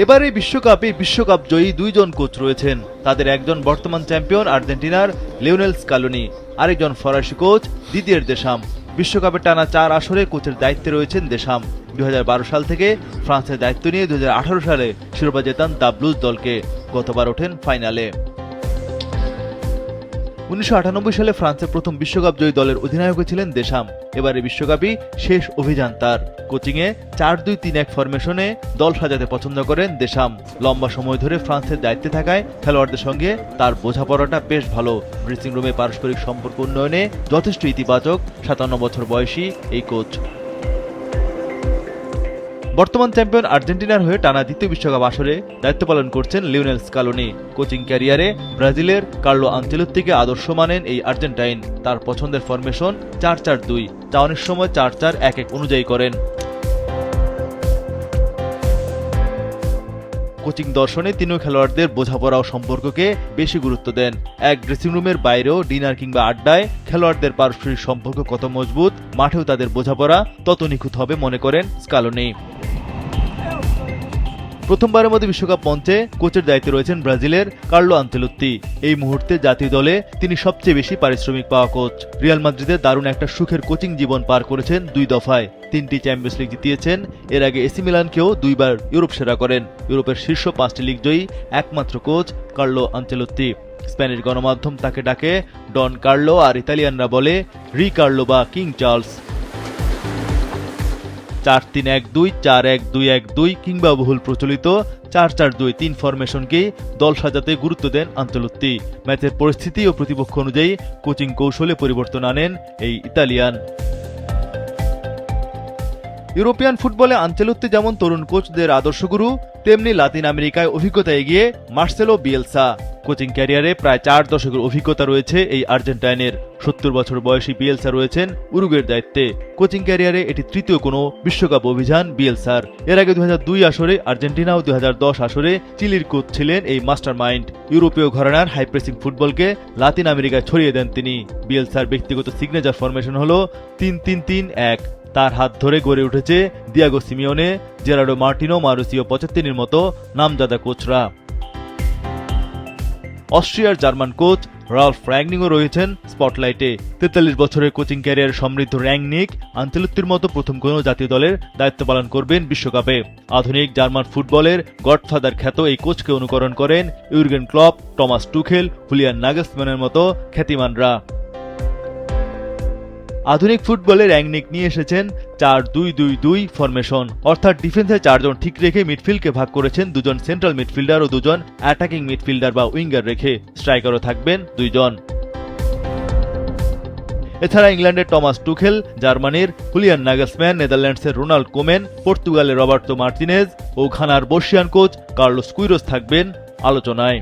এবারে বিশ্বকাপ জয়ী দুইজন কোচ রয়েছেন। তাদের একজন বর্তমান চ্যাম্পিয়ন আর্জেন্টিনার লিওনেল স্কালোনি, আরেকজন ফরাসি কোচ দিদিয়ের দেশাম। বিশ্বকাপে টানা 4 আসরে কোচের দায়িত্বে রয়েছেন দেশাম। 2012 সাল থেকে ফ্রান্সের দায়িত্ব নিয়ে 2018 সালে শিরোপা জেতান দ্য ব্লুজ দলকে। গতবার ওঠেন ফাইনালে। 1998 সালে ফ্রান্সের প্রথম বিশ্বকাপ জয়ী দলের অধিনায়ক ছিলেন দেশাম। এবারে বিশ্বকাপই শেষ অভিযান তার। কোচিংয়ে 4-2-3-1 ফরমেশনে দল সাজাতে পছন্দ করেন দেশাম। লম্বা সময় ধরে ফ্রান্সের দায়িত্বে থাকায় খেলোয়াড়দের সঙ্গে তার বোঝাপড়াটা বেশ ভালো। ড্রেসিং রুমে পারস্পরিক সম্পর্ক উন্নয়নে যথেষ্ট ইতিবাচক 57 বছর বয়সী এই কোচ। বর্তমান চ্যাম্পিয়ন আর্জেন্টিনার হয়ে টানা দ্বিতীয় বিশ্বকাপ আসরে দায়িত্ব পালন করছেন লিওনেল স্কালোনি। কোচিং ক্যারিয়ারে ব্রাজিলের কার্লো আনচেলোত্তিকে আদর্শ মানেন এই আর্জেন্টাইন। তার পছন্দের ফরমেশন 4-4-2, যা অনেক সময় 4-4-1-1 অনুযায়ী করেন। কোচিং দর্শনে তিনিও খেলোয়াড়দের বোঝাপড়া ও সম্পর্ককে বেশি গুরুত্ব দেন। এক ড্রেসিং রুমের বাইরেও ডিনার কিংবা আড্ডায় খেলোয়াড়দের পারস্পরিক সম্পর্ক কত মজবুত, মাঠেও তাদের বোঝাপড়া তত নিখুঁত হবে মনে করেন স্কালোনি। প্রথমবারের মধ্যে বিশ্বকাপ মঞ্চে কোচের দায়িত্বে রয়েছেন ব্রাজিলের কার্লো আনচেলোত্তি। এই মুহূর্তে জাতীয় দলে তিনি সবচেয়ে বেশি পারিশ্রমিক পাওয়া কোচ। রিয়াল মাদ্রিদে দারুণ একটা সুখের কোচিং জীবন পার করেছেন 2 দফায়। 3টি চ্যাম্পিয়ন্স লিগ জিতিয়েছেন। এর আগে এসি মিলানকেও 2বার ইউরোপ সেরা করেন। ইউরোপের শীর্ষ 5টি লিগ জয়ী একমাত্র কোচ কার্লো আনচেলোত্তি। স্প্যানিশ গণমাধ্যম তাকে ডাকে ডন কার্লো, আর ইতালিয়ানরা বলে রি কার্লো বা কিং চার্লস। 4-3-1-2, 4-1-2-1-2 কিংবা বহুল প্রচলিত 4-4-2-3 ফরমেশনকে দল সাজাতে গুরুত্ব দেন আনচেলোত্তি। ম্যাচের পরিস্থিতি ও প্রতিপক্ষ অনুযায়ী কোচিং কৌশলে পরিবর্তন আনেন এই ইতালিয়ান। ইউরোপিয়ান ফুটবলে আনচেলোত্তি যেমন তরুণ কোচদের আদর্শগুরু, তেমনি লাতিন আমেরিকায় অভিজ্ঞতা এগিয়ে মার্সেলো বিয়েলসা। কোচিং ক্যারিয়ারে প্রায় 4 দশকের অভিজ্ঞতা রয়েছে এই আর্জেন্টাইনের। 70 বছর বয়সী বিয়েলসা রয়েছেন উরুগুয়ের দায়িত্বে। কোচিং ক্যারিয়ারে এটি তৃতীয় কোনো বিশ্বকাপ অভিযান বিয়েলসার। এর আগে 2002 আসরে আর্জেন্টিনা ও 2010 আসরে চিলির কোচ ছিলেন এই মাস্টার মাইন্ড। ইউরোপীয় ঘরানার হাই প্রেসিং ফুটবলকে লাতিন আমেরিকায় ছড়িয়ে দেন তিনি। বিয়েলসার ব্যক্তিগত সিগনেচার ফরমেশন হল 3-3-3-1। তার হাত ধরে গড়ে উঠেছে দিয়াগো সিমিওনে, জেরার্ডো মার্টিনো, মারুসিও পচেত্তিনির মতো নামজাদা কোচরা। অস্ট্রিয়ার জার্মান কোচ রাল্ফ র্যাংনিকও রয়েছেন স্পটলাইটে। 43 বছরের কোচিং ক্যারিয়ার সমৃদ্ধ র্যাংনিক আনচেলোত্তির মতো প্রথম কোনো জাতীয় দলের দায়িত্ব পালন করবেন বিশ্বকাপে। আধুনিক জার্মান ফুটবলের গডফাদার খ্যাত এই কোচকে অনুকরণ করেন Jurgen Klopp, Thomas Tuchel, Julian নাগেলসম্যানের মতো খ্যাতিমানরা। আধুনিক ফুটবলে র্যাংনিক নিয়ে এসেছেন 4-2-2-2 ফরমেশন, অর্থাৎ ডিফেন্সে 4 জন ঠিক রেখে মিডফিল্ডকে ভাগ করেছেন 2 জন সেন্ট্রাল মিডফিল্ডার ও 2 জন অ্যাটাকিং মিডফিল্ডার বা উইঙ্গার রেখে। স্ট্রাইকারও থাকবেন 2 জন। এছাড়া ইংল্যান্ডের টমাস টুখেল, জার্মানির হুলিয়ান নাগেলসম্যান, নেদারল্যান্ডসের রোনাল্ড কোমেন, পর্তুগালের রবার্তো মার্তিনেজ ও ঘানার বর্ষিয়ান কোচ কার্লোস কুইরোস থাকবেন আলোচনায়।